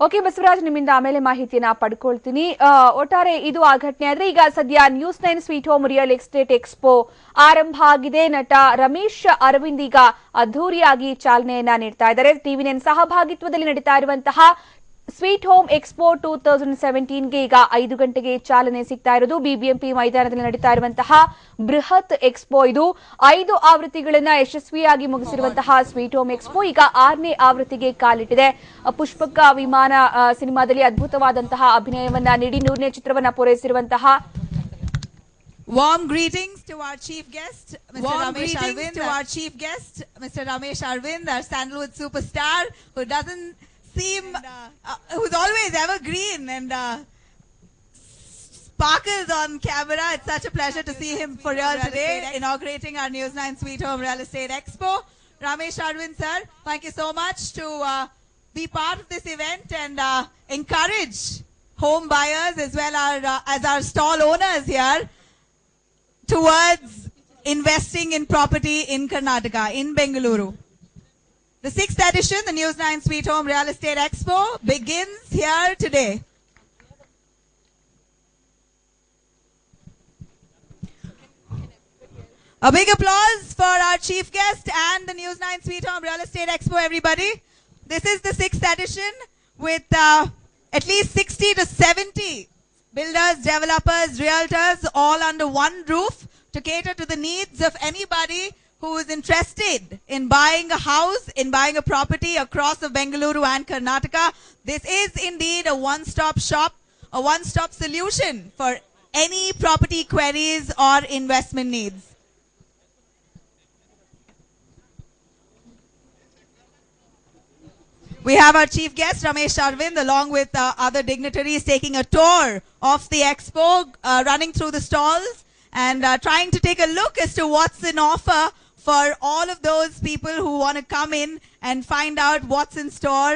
Okay Basavaraj, ನಿಮ್ಮಿಂದ ಆಮೇಲೆ ಮಾಹಿತಿಯನ್ನ ಪಡ್ಕೊಳ್ತೀನಿ. ಒಟ್ಟಾರೆ ಇದು ಆ ಘಟನೆ ಆದ್ರೆ ಈಗ ಸದ್ಯ news nine sweet home real estate expo ಆರಂಭ ಆಗಿದೆ. ನಟ ರಮೇಶ್ ಅರವಿಂದ್ ಈಗ ಅದ್ದೂರಿಯಾಗಿ ಚಾಲನೆಯನ್ನ ನೀಡ್ತಾ ಇದ್ದಾರೆ. ಟಿವಿ9 ಸಹಭಾಗಿತ್ವದಲ್ಲಿ ನಡೀತಾ ಇರುವಂತಹ ಸ್ವೀಟ್ ಹೋಮ್ ಎಕ್ಸ್ಪೋ 2017ಗೆ ಈಗ 5 ಗಂಟೆಗೆ ಚಾಲನೆ ಸಿಗ್ತಾ ಇರೋದು. ಬಿಬಿಎಂಪಿ ಮೈದಾನದಲ್ಲಿ ನಡೀತಾ ಇರುವಂತಹ ಬೃಹತ್ ಎಕ್ಸ್ಪೋ ಇದು. 5 ಆವೃತ್ತಿಗಳನ್ನ ಯಶಸ್ವಿಯಾಗಿ ಮುಗಿಸಿರುವಂತಹ ಸ್ವೀಟ್ ಹೋಮ್ ಎಕ್ಸ್ಪೋ ಈಗ 6ನೇ ಆವೃತ್ತಿಗೆ ಕಾಲಿಟ್ಟಿದೆ. ಪುಷ್ಪಕ ವಿಮಾನ ಸಿನಿಮಾದಲ್ಲಿ ಅದ್ಭುತವಾದಂತಹ ಅಭಿನಯವನ್ನ ನೀಡಿ 100ನೇ ಚಿತ್ರವನ್ನ ಪೂರೈಸಿರುವಂತಹ Warm greetings to our chief guest, Mr. Ramesh Aravind. To our chief guest, Mr. Ramesh Aravind, our Sandalwood superstar, who doesn't seem, who's always evergreen and sparkles on camera. It's such a pleasure to see him for real today, inaugurating our News9 Sweet Home Real Estate Expo. Ramesh Aravind, sir, thank you so much to be part of this event and encourage home buyers as well as our stall owners here towards investing in property in Karnataka, in Bengaluru. The 6th edition, the News9 Sweet Home Real Estate Expo, begins here today. A big applause for our chief guest and the News9 Sweet Home Real Estate Expo, everybody. This is the 6th edition with at least 60 to 70 builders, developers, realtors, all under one roof to cater to the needs of anybody who is interested in buying a house, in buying a property across of Bengaluru and Karnataka. This is indeed a one-stop shop, a one-stop solution for any property queries or investment needs. We have our chief guest, Ramesh Aravind, along with other dignitaries taking a tour of the expo, running through the stalls and trying to take a look as to what's in offer for all of those people who want to come in and find out what's in store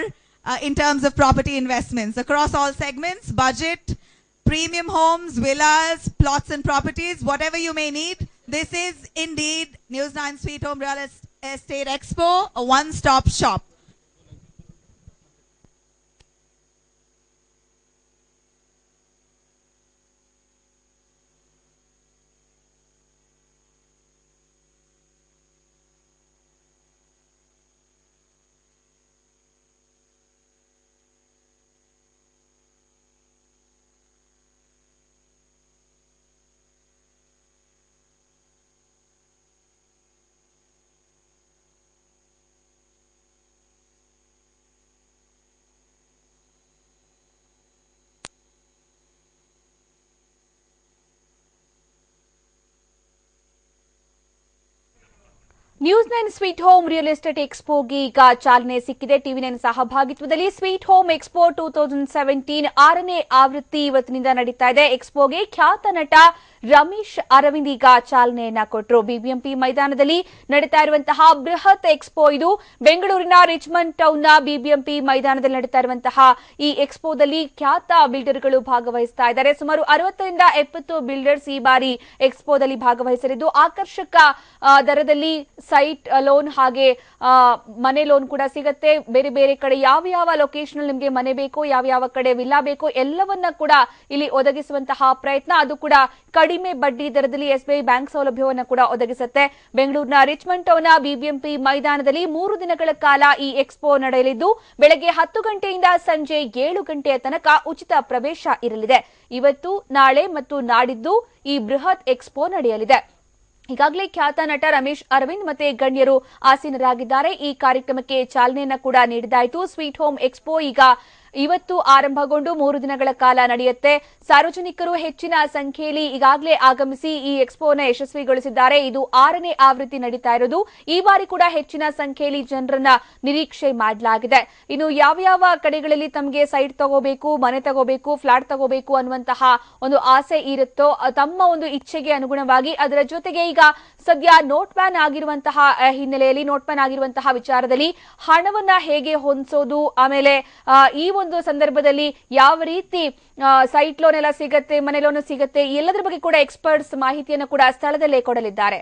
in terms of property investments across all segments, budget, premium homes, villas, plots and properties, whatever you may need. This is indeed News9 Sweet Home Real Estate Expo, a one-stop shop. News nine sweet home real estate ಎಕ್ಸ್ಪೋಗೆ ಈಗ ಚಾಲನೆ ಸಿಕ್ಕಿದೆ. ಟಿವಿ9 ಸಹಭಾಗಿತ್ವದಲ್ಲಿ sweet home expo 2017 6ನೇ ಆವೃತ್ತಿ ಇವತ್ತಿನಿಂದ ನಡೀತಾ ಇದೆ. ಎಕ್ಸ್ಪೋಗೆ ಖ್ಯಾತ ನಟ ರಮೇಶ್ ಅರವಿಂದ್ ಈಗ ಚಾಲನೆಯನ್ನ ಕೊಟ್ಟರು. ಬಿಬಿಎಂಪಿ ಮೈದಾನದಲ್ಲಿ ನಡೀತಾ ಇರುವಂತಹ ಬೃಹತ್ ಎಕ್ಸ್ಪೋ ಇದು. ಬೆಂಗಳೂರಿನ ರಿಚ್ಮಂಡ್ ಟೌನ್ನ ಬಿಬಿಎಂಪಿ ಮೈದಾನದಲ್ಲಿ ನಡೀತಾ ಇರುವಂತಹ ಈ ಎಕ್ಸ್ಪೋದಲ್ಲಿ ಖ್ಯಾತ ಬಿಲ್ಡರ್ಗಳು ಭಾಗವಹಿಸ್ತಾ ಇದ್ದಾರೆ. ಸುಮಾರು 60ರಿಂದ 70 ಬಿಲ್ಡರ್ಸ್ ಈ ಬಾರಿ ಎಕ್ಸ್ಪೋದಲ್ಲಿ ಭಾಗವಹಿಸಲಿದ್ದು ಆಕರ್ಷಕ ದರದಲ್ಲಿ ಸೈಟ್ ಲೋನ್ ಹಾಗೆ ಮನೆ ಲೋನ್ ಕೂಡ ಸಿಗುತ್ತೆ. ಬೇರೆ ಬೇರೆ ಕಡೆ ಯಾವ ಲೊಕೇಶನ್ ಅಲ್ಲಿ ನಿಮಗೆ ಮನೆ ಬೇಕು, ಯಾವ ಕಡೆ ವಿಲ್ಲಾ ಬೇಕು ಎಲ್ಲವನ್ನ ಕೂಡ ಇಲ್ಲಿ ಒದಗಿಸುವಂತಹ ಪ್ರಯತ್ನ, ಅದು ಕೂಡ ಕಡಿಮೆ ಬಡ್ಡಿ ದರದಲ್ಲಿ ಎಸ್ಬಿಐ ಬ್ಯಾಂಕ್ ಸೌಲಭ್ಯವನ್ನು ಕೂಡ ಒದಗಿಸುತ್ತೆ. ಬೆಂಗಳೂರಿನ ರಿಚ್ಮಂಡ್ ಟೌನ್ನ ಬಿಬಿಎಂಪಿ ಮೈದಾನದಲ್ಲಿ 3 ದಿನಗಳ ಕಾಲ ಈ ಎಕ್ಸ್ಪೋ ನಡೆಯಲಿದ್ದು ಬೆಳಗ್ಗೆ 10 ಗಂಟೆಯಿಂದ ಸಂಜೆ 7 ಗಂಟೆಯ ತನಕ ಉಚಿತ ಪ್ರವೇಶ ಇರಲಿದೆ. ಇವತ್ತು, ನಾಳೆ ಮತ್ತು ನಾಡಿದ್ದು ಈ ಬೃಹತ್ ಎಕ್ಸ್ಪೋ ನಡೆಯಲಿದೆ. ಈಗಾಗಲೇ ಖ್ಯಾತ ನಟ ರಮೇಶ್ ಅರವಿಂದ್ ಮತ್ತೆ ಗಣ್ಯರು ಆಸೀನರಾಗಿದ್ದಾರೆ. ಈ ಕಾರ್ಯಕ್ರಮಕ್ಕೆ ಚಾಲನೆಯನ್ನ ಕೂಡ ನೀಡಿದಾಯಿತು. ಸ್ವೀಟ್ ಹೋಮ್ ಎಕ್ಸ್ಪೋ ಈಗ ಇವತ್ತು ಆರಂಭಗೊಂಡು 3 ದಿನಗಳ ಕಾಲ ನಡೆಯುತ್ತೆ. ಸಾರ್ವಜನಿಕರು ಹೆಚ್ಚಿನ ಸಂಖ್ಯೆಯಲ್ಲಿ ಈಗಾಗಲೇ ಆಗಮಿಸಿ ಈ ಎಕ್ಸ್ಪೋನ ಯಶಸ್ವಿಗೊಳಿಸಿದ್ದಾರೆ. ಇದು 6ನೇ ಆವೃತ್ತಿ ನಡೀತಾ ಇರೋದು. ಈ ಬಾರಿ ಕೂಡ ಹೆಚ್ಚಿನ ಸಂಖ್ಯೆಯಲ್ಲಿ ಜನರನ್ನ ನಿರೀಕ್ಷೆ ಮಾಡಲಾಗಿದೆ. ಇನ್ನು ಯಾವ ಕಡೆಗಳಲ್ಲಿ ತಮಗೆ ಸೈಟ್ ತಗೋಬೇಕು, ಮನೆ ತಗೋಬೇಕು, ಫ್ಲಾಟ್ ತಗೋಬೇಕು ಅನ್ನುವಂತಹ ಒಂದು ಆಸೆ ಇರುತ್ತೋ ತಮ್ಮ ಒಂದು ಇಚ್ಛೆಗೆ ಅನುಗುಣವಾಗಿ ಅದರ ಜೊತೆಗೆ ಈಗ ಸದ್ಯ ನೋಟ್ ಬ್ಯಾನ್ ಆಗಿರುವಂತಹ ಹಿನ್ನೆಲೆಯಲ್ಲಿ, ನೋಟ್ ಬ್ಯಾನ್ ಆಗಿರುವಂತಹ ವಿಚಾರದಲ್ಲಿ ಹಣವನ್ನ ಹೇಗೆ ಹೊಂದಿಸೋದು, ಆಮೇಲೆ ಈ ಒಂದು ಸಂದರ್ಭದಲ್ಲಿ ಯಾವ ರೀತಿ ಸೈಟ್ ಲೋನ್ ಎಲ್ಲ ಸಿಗುತ್ತೆ, ಮನೆ ಲೋನ್ ಸಿಗುತ್ತೆ, ಎಲ್ಲದರ ಬಗ್ಗೆ ಕೂಡ ಎಕ್ಸ್ಪರ್ಟ್ಸ್ ಮಾಹಿತಿಯನ್ನು ಕೂಡ ಸ್ಥಳದಲ್ಲೇ ಕೊಡಲಿದ್ದಾರೆ.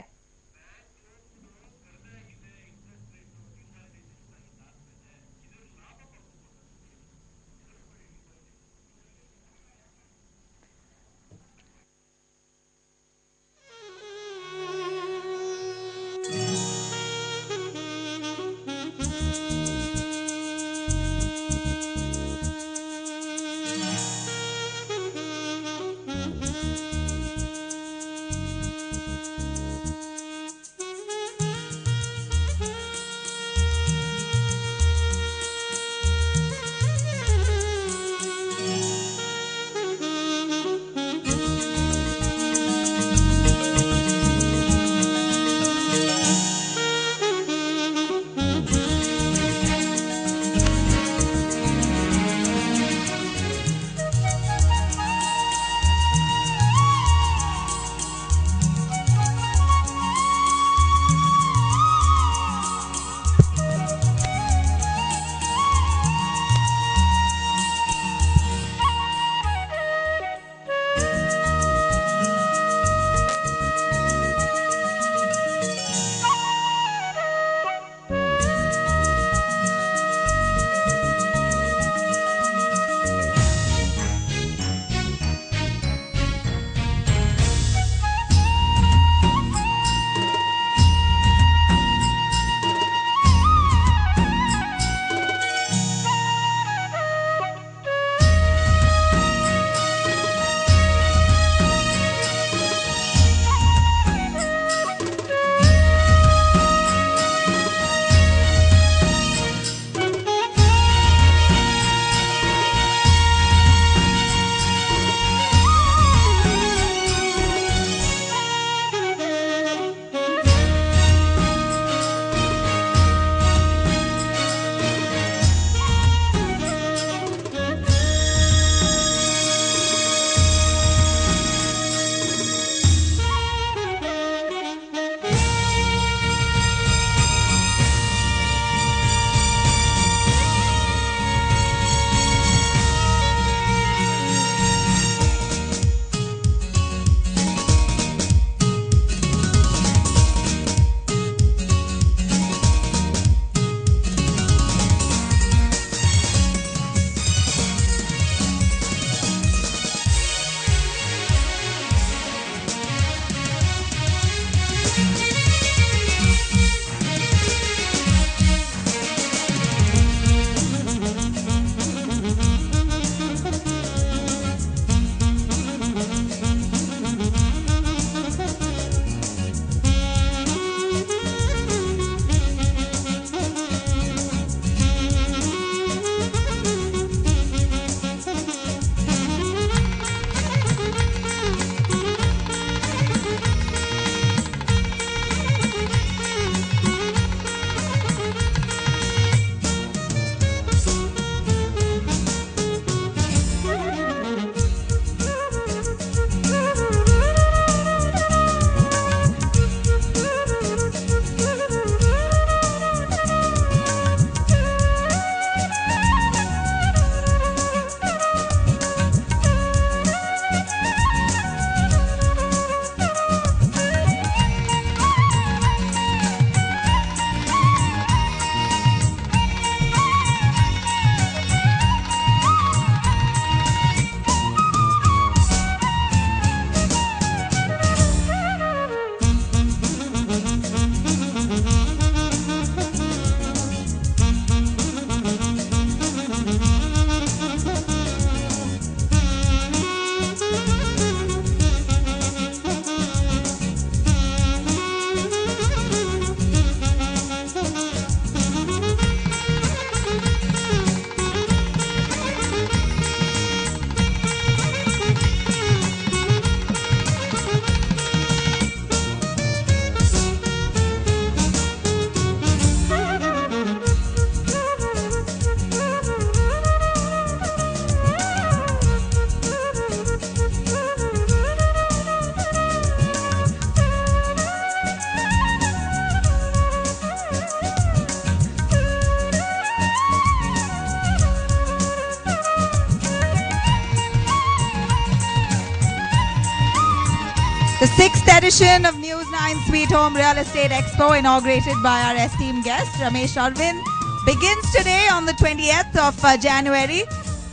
The 6th edition of News9 Sweet Home Real Estate Expo, inaugurated by our esteemed guest, Ramesh Aravind, begins today on the 20th of January.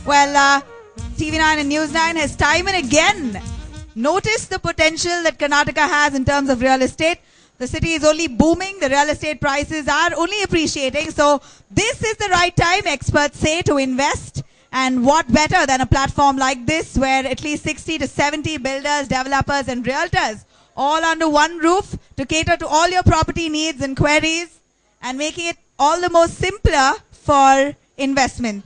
Well, TV9 and News9 has time and again noticed the potential that Karnataka has in terms of real estate. The city is only booming. The real estate prices are only appreciating. So this is the right time, experts say, to invest. And what better than a platform like this, where at least 60 to 70 builders, developers and realtors all under one roof to cater to all your property needs and queries, and making it all the more simpler for investment.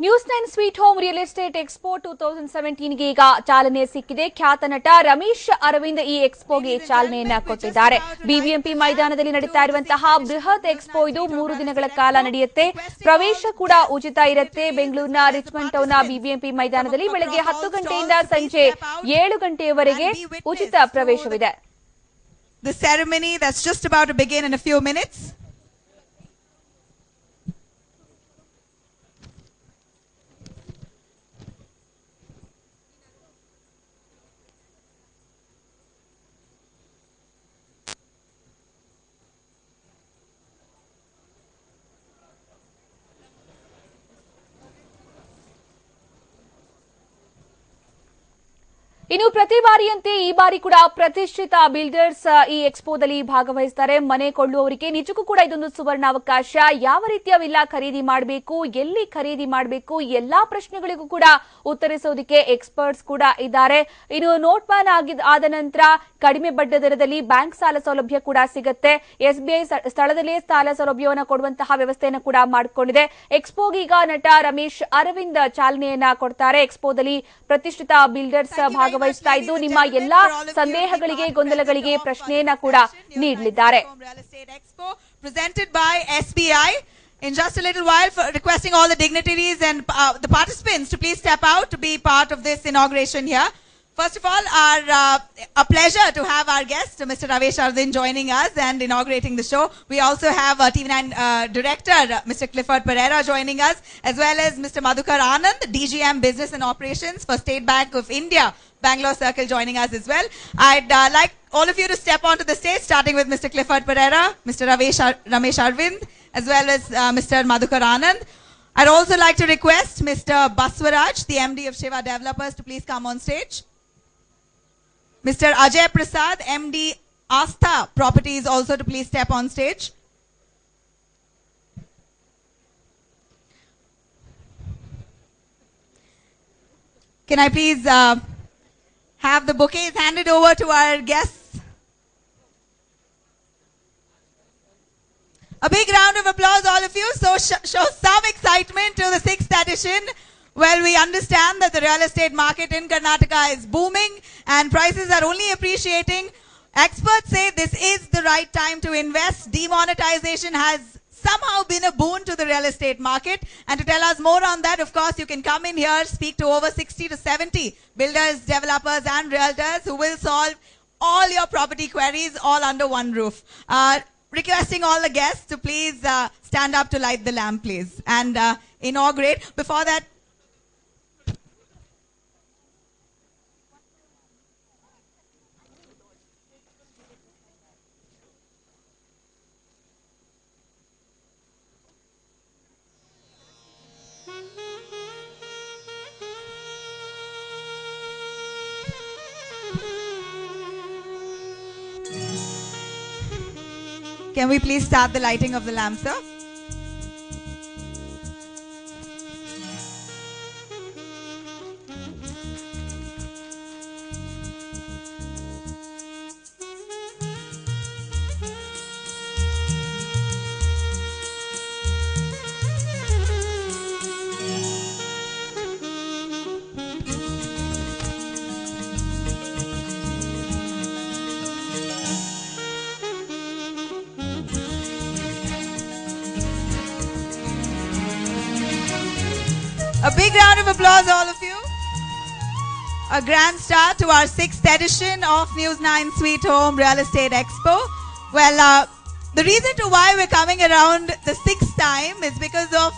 News9 Sweet Home Real Estate Expo 2017 ಗೆ ಈಗ ಚಾಲನೆ ಸಿಕ್ಕಿದೆ. ಖ್ಯಾತ ನಟ ರಮೇಶ್ ಅರವಿಂದ್ ಈ ಎಕ್ಸ್ಪೋಗೆ ಚಾಲನೆಯನ್ನ ಕೊಟ್ಟಿದ್ದಾರೆ. BBMP ಮೈದಾನದಲ್ಲಿ ನಡೀತಾ ಇರುವಂತಹ ಬೃಹತ್ ಎಕ್ಸ್ಪೋ ಇದು 3 ದಿನಗಳ ಕಾಲ ನಡೆಯುತ್ತೆ. ಪ್ರವೇಶ ಕೂಡ ಉಚಿತ ಇರುತ್ತೆ. ಬೆಂಗಳೂರಿನ ರಿಚ್ಮಂಡ್ ಟೌನ್ನ ಬಿಬಿಎಂಪಿ ಮೈದಾನದಲ್ಲಿ ಬೆಳಗ್ಗೆ 10 ಗಂಟೆಯಿಂದ ಸಂಜೆ 7 ಗಂಟೆಯವರೆಗೆ ಉಚಿತ ಪ್ರವೇಶವಿದೆ. The ceremony that's just about to begin in a few minutes. ಇನ್ನು ಪ್ರತಿ ಬಾರಿಯಂತೆ ಈ ಬಾರಿ ಕೂಡ ಪ್ರತಿಷ್ಠಿತ ಬಿಲ್ಡರ್ಸ್ ಈ ಎಕ್ಸ್ಪೋದಲ್ಲಿ ಭಾಗವಹಿಸುತ್ತಾರೆ. ಮನೆ ಕೊಳ್ಳುವವರಿಗೆ ನಿಜಕ್ಕೂ ಕೂಡ ಇದೊಂದು ಸುವರ್ಣಾವಕಾಶ. ಯಾವ ರೀತಿಯ ವಿಲ್ಲಾ ಖರೀದಿ ಮಾಡಬೇಕು, ಎಲ್ಲಿ ಖರೀದಿ ಮಾಡಬೇಕು, ಎಲ್ಲಾ ಪ್ರಶ್ನೆಗಳಿಗೂ ಕೂಡ ಉತ್ತರಿಸೋದಕ್ಕೆ ಎಕ್ಸ್ಪರ್ಟ್ಸ್ ಕೂಡ ಇದ್ದಾರೆ. ಇನ್ನು ನೋಟ್ ಬ್ಯಾನ್ ಆದ ನಂತರ ಕಡಿಮೆ ಬಡ್ಡಿ ದರದಲ್ಲಿ ಬ್ಯಾಂಕ್ ಸಾಲ ಸೌಲಭ್ಯ ಕೂಡ ಸಿಗುತ್ತೆ. ಎಸ್ಬಿಐ ಸ್ಥಳದಲ್ಲೇ ಸಾಲ ಸೌಲಭ್ಯವನ್ನು ಕೊಡುವಂತಹ ವ್ಯವಸ್ಥೆಯನ್ನು ಕೂಡ ಮಾಡಿಕೊಂಡಿದೆ. ಎಕ್ಸ್ಪೋಗೆ ಈಗ ನಟ ರಮೇಶ್ ಅರವಿಂದ್ ಚಾಲನೆಯನ್ನ ಕೊಡ್ತಾರೆ. ಎಕ್ಸ್ಪೋದಲ್ಲಿ ಪ್ರತಿಷ್ಠಿತ ಬಿಲ್ಡರ್ಸ್ ಭಾಗವಹಿಸ್ತಾ ಇದ್ದು ನಿಮ್ಮ ಎಲ್ಲಾ ಸಂದೇಹಗಳಿಗೆ, ಗೊಂದಲಗಳಿಗೆ ಪ್ರಶ್ನೆಯನ್ನ ಕೂಡ ನೀಡಲಿದ್ದಾರೆ. Presented by SBI. In just a little while, for requesting all the dignitaries and the participants to please step out to be part of this inauguration here. First of all, a pleasure to have our guest, Mr. Ramesh Aravind, joining us and inaugurating the show. We also have TV9 director, Mr. Clifford Pereira, joining us, as well as Mr. Madhukar Anand, DGM Business and Operations for State Bank of India, Bangalore Circle, joining us as well. I'd like all of you to step onto the stage, starting with Mr. Clifford Pereira, Mr. Ramesh Aravind, as well as Mr. Madhukar Anand. I'd also like to request Mr. Baswaraj, the MD of Shiva Developers, to please come on stage. Mr. Ajay Prasad, MD Astha Properties, also to please step on stage. Can I please have the bouquets handed over to our guests? A big round of applause, all of you. So show some excitement to the 6th edition. Well, we understand that the real estate market in Karnataka is booming and prices are only appreciating. Experts say this is the right time to invest. Demonetization has somehow been a boon to the real estate market. And to tell us more on that, of course, you can come in here, speak to over 60 to 70 builders, developers and realtors who will solve all your property queries all under one roof. Requesting all the guests to please stand up to light the lamp, please, and inaugurate. Before that, can we please start the lighting of the lamp, sir? A big round of applause, all of you. A grand start to our 6th edition of News9 Sweet Home Real Estate Expo. Well, The reason to why we're coming around the sixth time is because of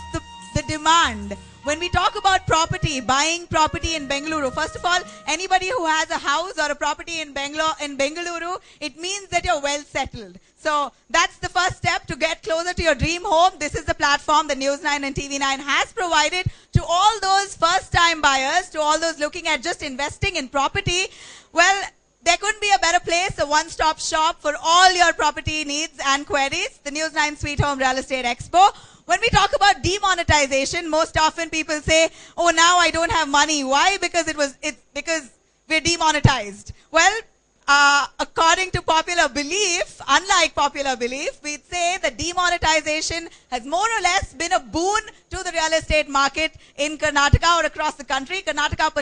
the demand. When we talk about property, buying property in Bengaluru, first of all, anybody who has a house or a property in Bengaluru, it means that you're well settled. So that's the first step to get closer to your dream home. This is the platform that News9 and TV9 has provided to all those first-time buyers, to all those looking at just investing in property. Well, there couldn't be a better place, a one-stop shop for all your property needs and queries, the News9 Sweet Home Real Estate Expo. When we talk about demonetization, most often people say, oh, now I don't have money. Why? Because because we're demonetized. Well, according to popular belief, unlike popular belief, we'd say that demonetization has more or less been a boon to the real estate market in Karnataka or across the country. Karnataka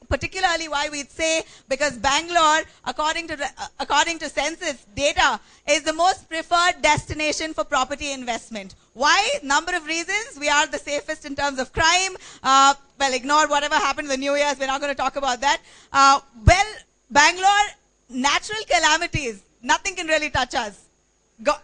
particularly why we'd say because Bangalore, according to census data, is the most preferred destination for property investment. Why? Number of reasons. We are the safest in terms of crime. Well, ignore whatever happened in the New Year's. We're not going to talk about that. Well, Bangalore, natural calamities, nothing can really touch us.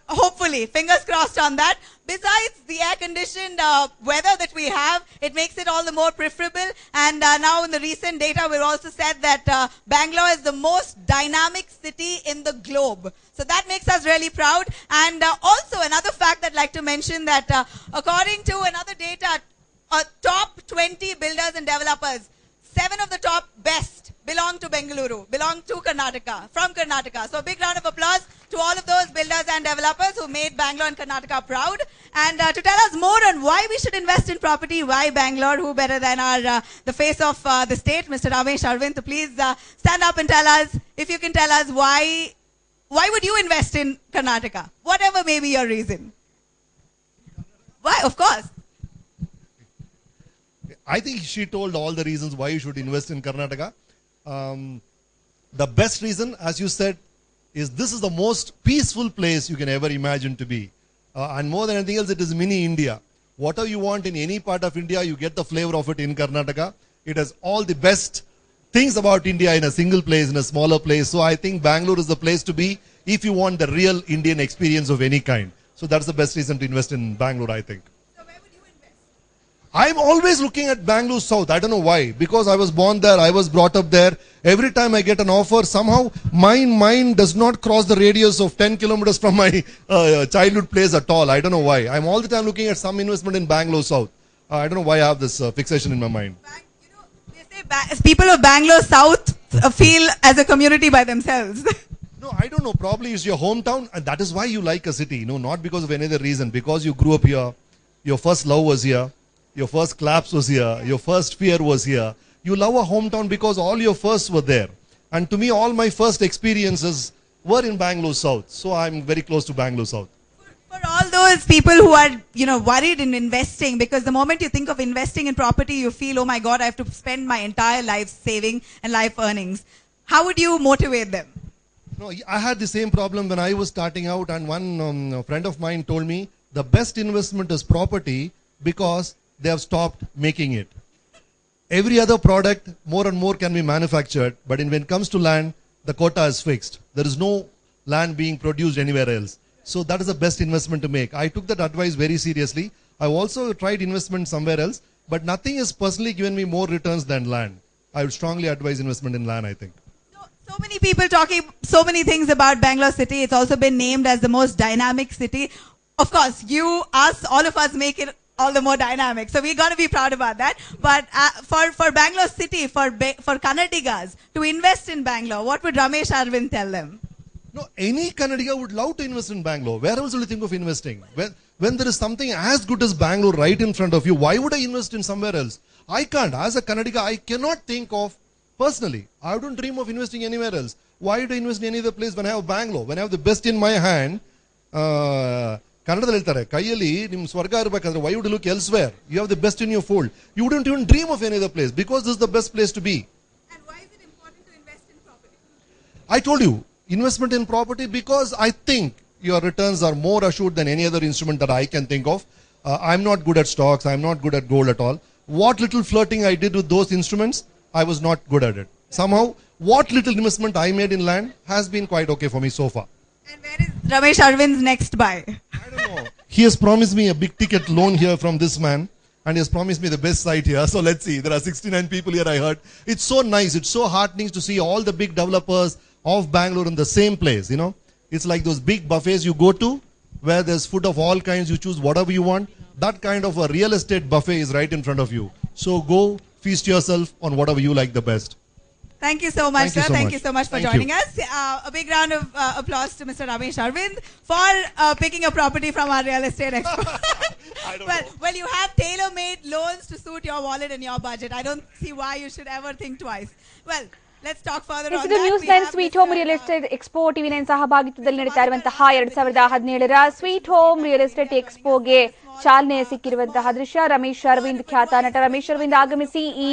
Hopefully, fingers crossed on that. Besides the air-conditioned weather that we have, it makes it all the more preferable. And now in the recent data, we've also said that Bangalore is the most dynamic city in the globe. So that makes us really proud. And also another fact I'd like to mention that according to another data, top 20 builders and developers, 7 of the top best belong to Bengaluru, belong to Karnataka, from Karnataka. So a big round of applause to all of those builders and developers who made Bangalore and Karnataka proud. And to tell us more on why we should invest in property, why Bangalore, who better than the face of the state, Mr. Ramesh Aravind. So please stand up and tell us, if you can tell us why would you invest in Karnataka? Whatever may be your reason. Why? Of course. I think she told all the reasons why you should invest in Karnataka. The best reason, as you said, is this is the most peaceful place you can ever imagine to be. And more than anything else, it is mini India. Whatever you want in any part of India, you get the flavor of it in Karnataka. It has all the best things about India in a single place, in a smaller place. So I think Bangalore is the place to be if you want the real Indian experience of any kind. So that's the best reason to invest in Bangalore, I think. I'm always looking at Bangalore South. I don't know why. Because I was born there, I was brought up there. Every time I get an offer, somehow my mind does not cross the radius of 10 kilometers from my childhood place at all. I don't know why. I'm all the time looking at some investment in Bangalore South. I don't know why I have this fixation in my mind. You know, they say people of Bangalore South feel as a community by themselves. No, I don't know. Probably it's your hometown, and that is why you like a city. No, not because of any other reason. Because you grew up here, your first love was here. Your first collapse was here. Your first fear was here. You love a hometown because all your firsts were there. And to me, all my first experiences were in Bangalore South. So I'm very close to Bangalore South. For all those people who are, worried in investing, because the moment you think of investing in property, you feel, oh my God, I have to spend my entire life saving and life earnings. How would you motivate them? No, I had the same problem when I was starting out. And one friend of mine told me, the best investment is property because they have stopped making it. Every other product, more and more can be manufactured, but when it comes to land, the quota is fixed. There is no land being produced anywhere else. So that is the best investment to make. I took that advice very seriously. I've also tried investment somewhere else, but nothing has personally given me more returns than land. I would strongly advise investment in land, I think. So many people talking so many things about Bangalore city. It's also been named as the most dynamic city. Of course, you, us, all of us make it all the more dynamic. So we got to be proud about that. But for Bangalore city, for Kannadigas to invest in Bangalore, what would Ramesh Aravind tell them? No, any Kannadiga would love to invest in Bangalore. Where else will you think of investing? When there is something as good as Bangalore right in front of you, why would I invest in somewhere else? I can't. As a Kannadiga, I cannot think of, personally, I don't dream of investing anywhere else. Why would I invest in any other place when I have Bangalore? When I have the best in my hand, ಕನ್ನಡದಲ್ಲಿ ಹೇಳ್ತಾರೆ ಕೈಯಲ್ಲಿ ನಿಮ್ಮ ಸ್ವರ್ಗ ಇರಬೇಕಾದ್ರೆ why would you look elsewhere? You have the best in your fold. You wouldn't even dream of any other place because this is the best place to be. And why is it important to invest in property? I told you, investment in property because I think your returns are more assured than any other instrument that I can think of. I'm not good at stocks. I'm not good at gold at all. What little flirting I did with those instruments, I was not good at it. Somehow, what little investment I made in land has been quite okay for me so far. And where is Ramesh Arvind's next buy? I don't know. He has promised me a big ticket loan here from this man. And he has promised me the best site here. So let's see. There are 69 people here, I heard. It's so nice. It's so heartening to see all the big developers of Bangalore in the same place, you know. It's like those big buffets you go to, where there's food of all kinds. You choose whatever you want. That kind of a real estate buffet is right in front of you. So go feast yourself on whatever you like the best. Thank you so much, sir. Thank you so much for Thank joining you. us. A big round of applause to Mr. Ramesh Aravind for picking a property from our real estate expert. Well, you have tailor-made loans to suit your wallet and your budget. I don't see why you should ever think twice. Well, let's talk further on that. News 9 sweet home real estate expo TV9 ಸಹಭಾಗಿತ್ವದಲ್ಲಿ ನಡೀತಾ ಇರುವಂತಹ 2017ರ sweet home real estate ಎಕ್ಸ್ಪೋಗೆ ಚಾಲನೆ ಸಿಕ್ಕಿರುವಂತಹ ದೃಶ್ಯ. ರಮೇಶ್ ಅರವಿಂದ್, ಖ್ಯಾತ ನಟ ರಮೇಶ್ ಅರವಿಂದ್ ಆಗಮಿಸಿ ಈ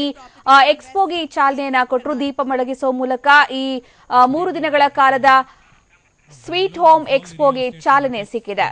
ಎಕ್ಸ್ಪೋಗೆ ಚಾಲನೆಯನ್ನ ಕೊಟ್ಟರು. ದೀಪ ಬೆಳಗಿಸುವ ಮೂಲಕ ಈ 3 ದಿನಗಳ ಕಾಲದ ಸ್ವೀಟ್ ಹೋಮ್ ಎಕ್ಸ್ಪೋಗೆ ಚಾಲನೆ ಸಿಕ್ಕಿದೆ.